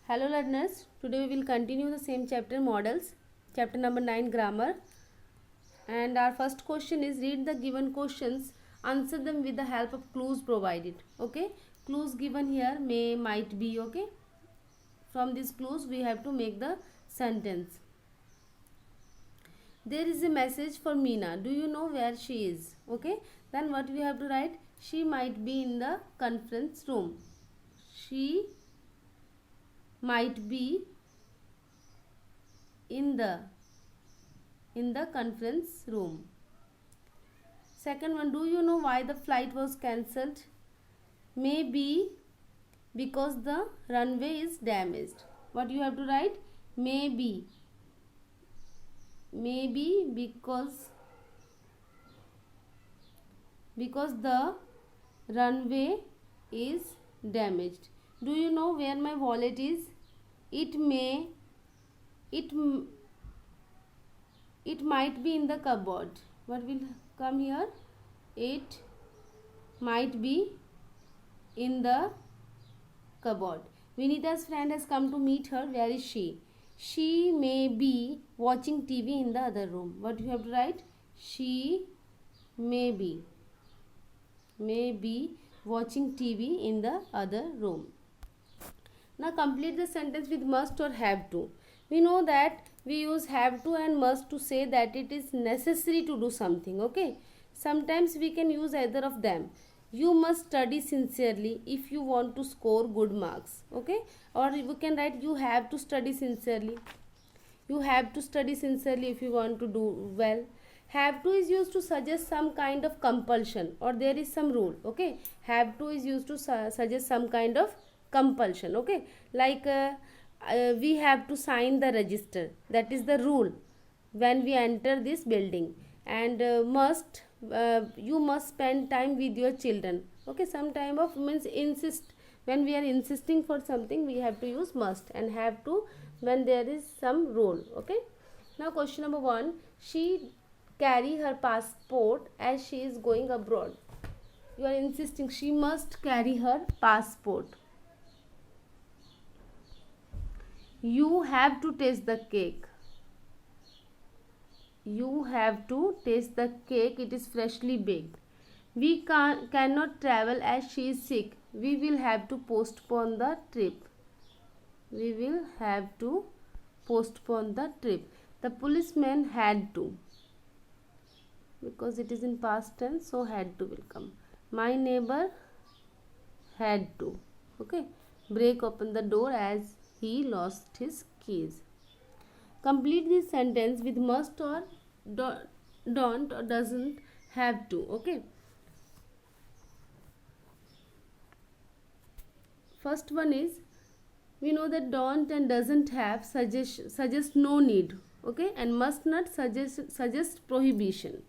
Hello learners, today we will continue the same chapter models, chapter number 9 grammar, and our first question is read the given questions, answer them with the help of clues provided. Okay, clues given here may, might be. Okay, from these clues we have to make the sentence. There is a message for Meena. Do you know where she is? Okay, then what we have to write? She might be in the conference room. She might be in the conference room. Second one, do you know why the flight was cancelled? Maybe because the runway is damaged. What you have to write? Maybe because the runway is damaged. Do you know where my wallet is? It might be in the cupboard. What will come here? It might be in the cupboard. Vinita's friend has come to meet her. Where is she? She may be watching TV in the other room. What you have to write? She may be watching TV in the other room. Now complete the sentence with must or have to. We know that we use have to and must to say that it is necessary to do something. Okay, sometimes we can use either of them. You must study sincerely if you want to score good marks. Okay, or we can write you have to study sincerely. You have to study sincerely if you want to do well. Have to is used to suggest some kind of compulsion or there is some rule. Okay, have to is used to suggest some kind of compulsion. Okay, like we have to sign the register. That is the rule when we enter this building. And you must spend time with your children. Okay, some time of means insist. When we are insisting for something, we have to use must, and have to when there is some rule. Okay, now question number 1. She carry her passport as she is going abroad. You are insisting she must carry her passport. You have to taste the cake. You have to taste the cake. It is freshly baked. We cannot travel as she is sick. We will have to postpone the trip. We will have to postpone the trip. The policeman had to. Because it is in past tense, so had to will come. My neighbor had to. Okay. Break open the door as he lost his keys. Complete this sentence with must or don't or doesn't have to. Okay. First one is, we know that don't and doesn't have suggest no need. Okay, and must not suggest prohibition.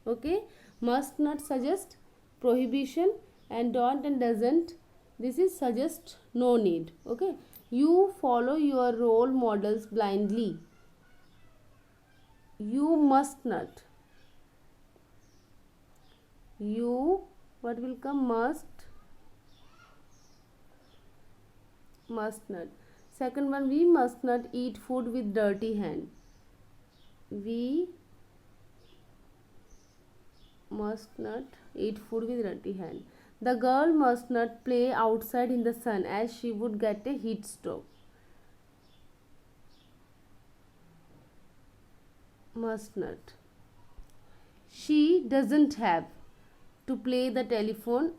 Okay, must not suggest prohibition, and don't and doesn't, this is suggest no need. Okay, you follow your role models blindly. You must not. You, what will come? Must not. Second one, we must not eat food with dirty hand. We must not eat food with dirty hand. The girl must not play outside in the sun as she would get a heat stroke. Must not. She doesn't have to pay the telephone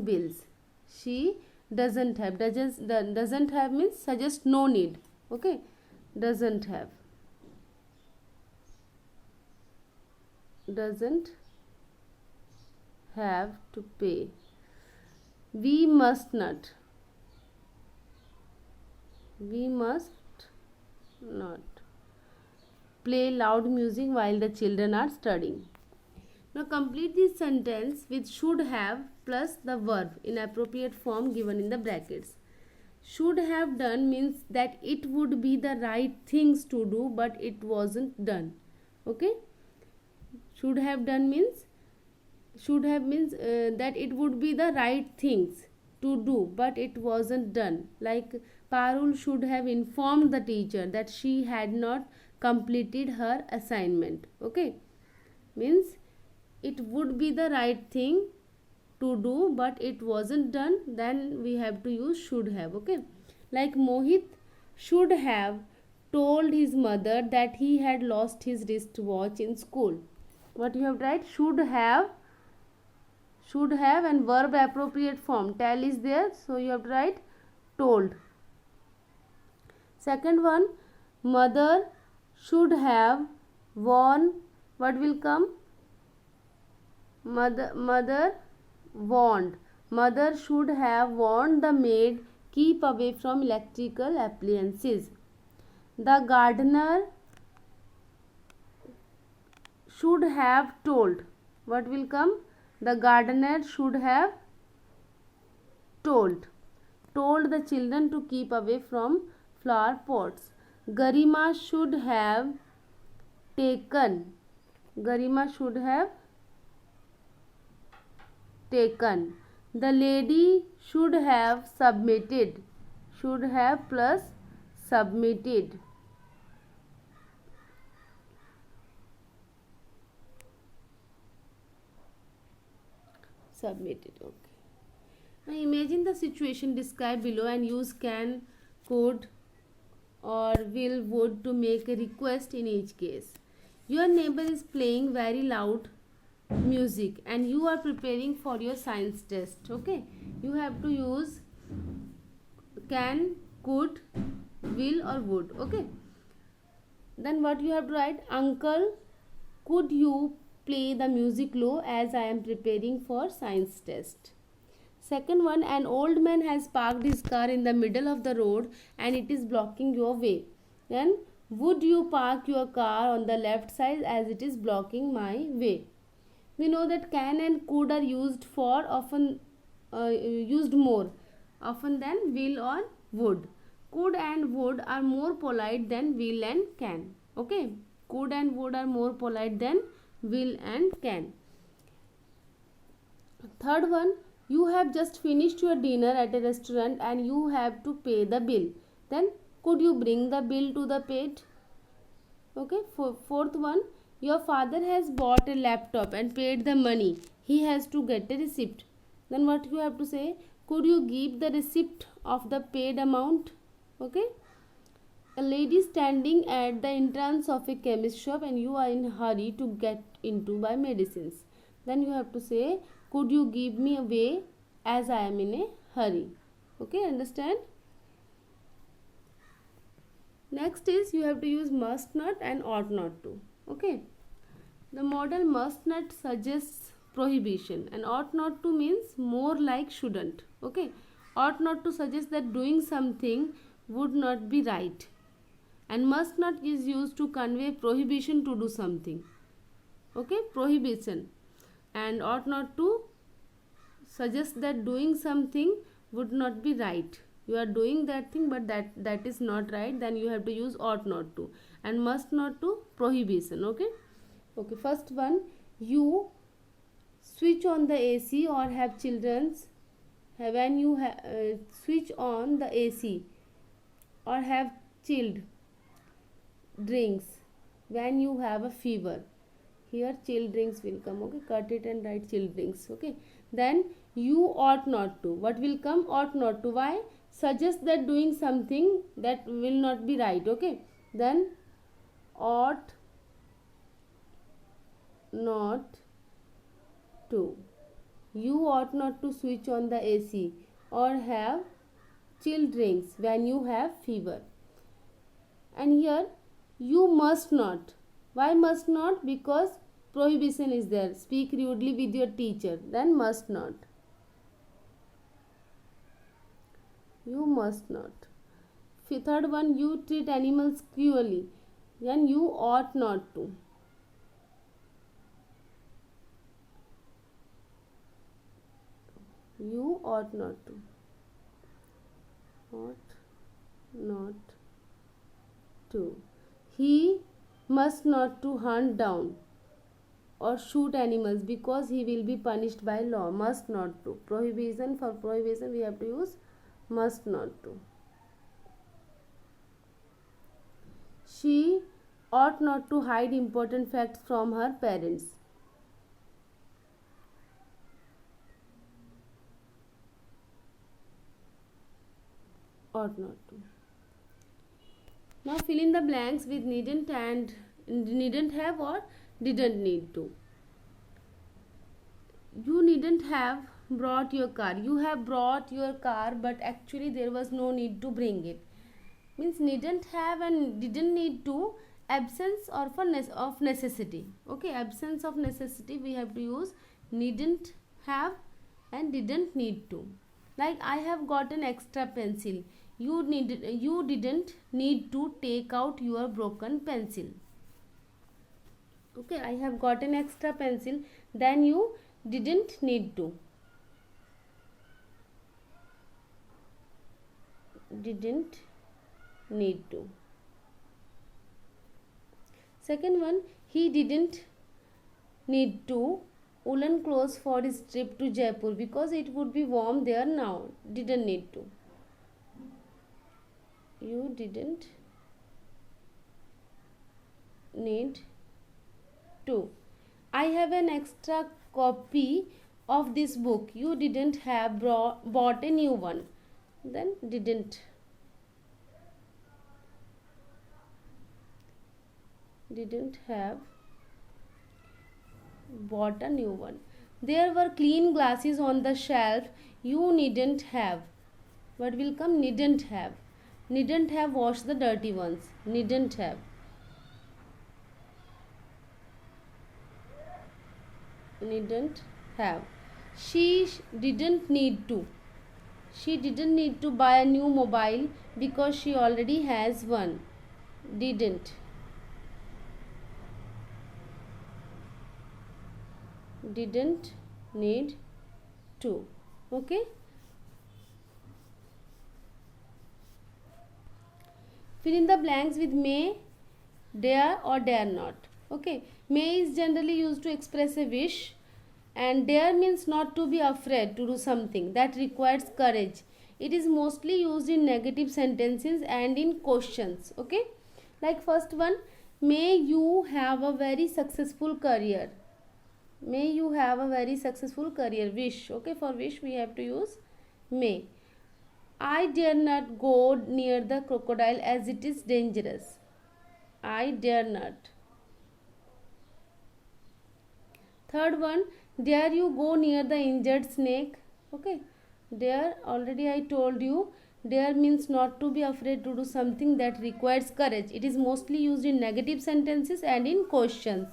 bills. She doesn't have. Doesn't have means suggest no need. Okay, doesn't have. Doesn't have to pay. We must not. We must not play loud music while the children are studying. Now complete this sentence with should have plus the verb in appropriate form given in the brackets. Should have done means that it would be the right things to do but it wasn't done. Okay, should have done means that it would be the right things to do but it wasn't done. Like Parul should have informed the teacher that she had not completed her assignment. Okay, means it would be the right thing to do but it wasn't done, then we have to use should have. Okay, like Mohit should have told his mother that he had lost his wristwatch in school. What you have to write? Should have and verb appropriate form tell is there, so you have to write told. Second one, mother should have worn. What will come? Mother warned. Mother should have warned the maid keep away from electrical appliances. The gardener should have told. What will come? The gardener should have told the children to keep away from flower pots. Garima should have taken. Garima should have taken. The lady should have submitted. Should have plus submitted. Submitted. Okay. Now imagine the situation described below and use can, could or will, would to make a request in each case. Your neighbor is playing very loud music and you are preparing for your science test. Okay, you have to use can, could, will or would. Okay, then what you have to write? Uncle, could you play the music low as I am preparing for science test. Second one, an old man has parked his car in the middle of the road and it is blocking your way. Then would you park your car on the left side as it is blocking my way? We know that can and could are used for used more often than will or would. Could and would are more polite than will and can. Okay, could and would are more polite than will and can. Third one, you have just finished your dinner at a restaurant and you have to pay the bill. Then could you bring the bill to the paid? Okay, fourth one, your father has bought a laptop and paid the money. He has to get a receipt. Then what you have to say? Could you give the receipt of the paid amount? Okay. A lady standing at the entrance of a chemist shop and you are in a hurry to get into buy medicines. Then you have to say, could you give me a way as I am in a hurry? Okay, understand? Next is you have to use must not and ought not to. Okay, the model must not suggests prohibition and ought not to means more like shouldn't. Okay, ought not to suggest that doing something would not be right, and must not is used to convey prohibition to do something. Okay, prohibition. And ought not to suggest that doing something would not be right. You are doing that thing but that is not right, then you have to use ought not to. And must not to prohibition. Okay, first one, you switch on the AC or have children's when you switch on the AC or have chilled drinks when you have a fever. Here chilled drinks will come. Okay, cut it and write chilled drinks. Okay, then you ought not to. What will come? Ought not to. Why? Suggest that doing something that will not be right. Okay, then ought not to. You ought not to switch on the AC or have chilled drinks when you have fever. And here you must not. Why must not? Because prohibition is there. Speak rudely with your teacher. Then must not. You must not. Third one, you treat animals cruelly. Then you ought not to. You ought not to. Ought not to. He must not to hunt down. or shoot animals because he will be punished by law. Must not to. Prohibition, for prohibition we have to use must not to. She ought not to hide important facts from her parents. Ought not to. Now fill in the blanks with needn't and needn't have or didn't need to. You needn't have brought your car. You have brought your car, but actually there was no need to bring it. Means needn't have and didn't need to, absence or for of necessity. Okay, absence of necessity we have to use needn't have and didn't need to. Like I have got an extra pencil. You didn't need to take out your broken pencil. Okay, I have got an extra pencil, then you didn't need to. Didn't need to. Second one, he didn't need to woolen clothes for his trip to Jaipur because it would be warm there now. Didn't need to. You didn't need to. I have an extra copy of this book. You didn't have bought a new one. Then didn't have bought a new one. There were clean glasses on the shelf. You needn't have. What will come? Needn't have. Needn't have washed the dirty ones. Needn't have. Needn't have. She didn't need to. She didn't need to buy a new mobile because she already has one. Didn't need to. Okay, fill in the blanks with may, dare or dare not. Okay, may is generally used to express a wish, and dare means not to be afraid to do something that requires courage. It is mostly used in negative sentences and in questions. Okay, like first one, may you have a very successful career. May you have a very successful career. Wish. Okay, for wish we have to use may. I dare not go near the crocodile as it is dangerous. I dare not. Third one, dare you go near the injured snake. Okay, dare, already I told you, dare means not to be afraid to do something that requires courage. It is mostly used in negative sentences and in questions.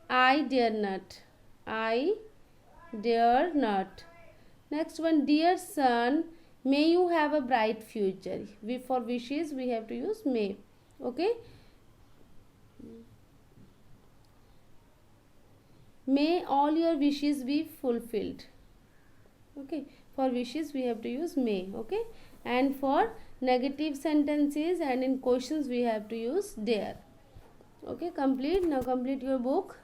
I dare not. I dare not. Next one, dear son, may you have a bright future. For wishes we have to use may. Okay, may all your wishes be fulfilled. Okay, for wishes we have to use may. Okay, and for negative sentences and in questions we have to use dare. Okay, complete. Now complete your book.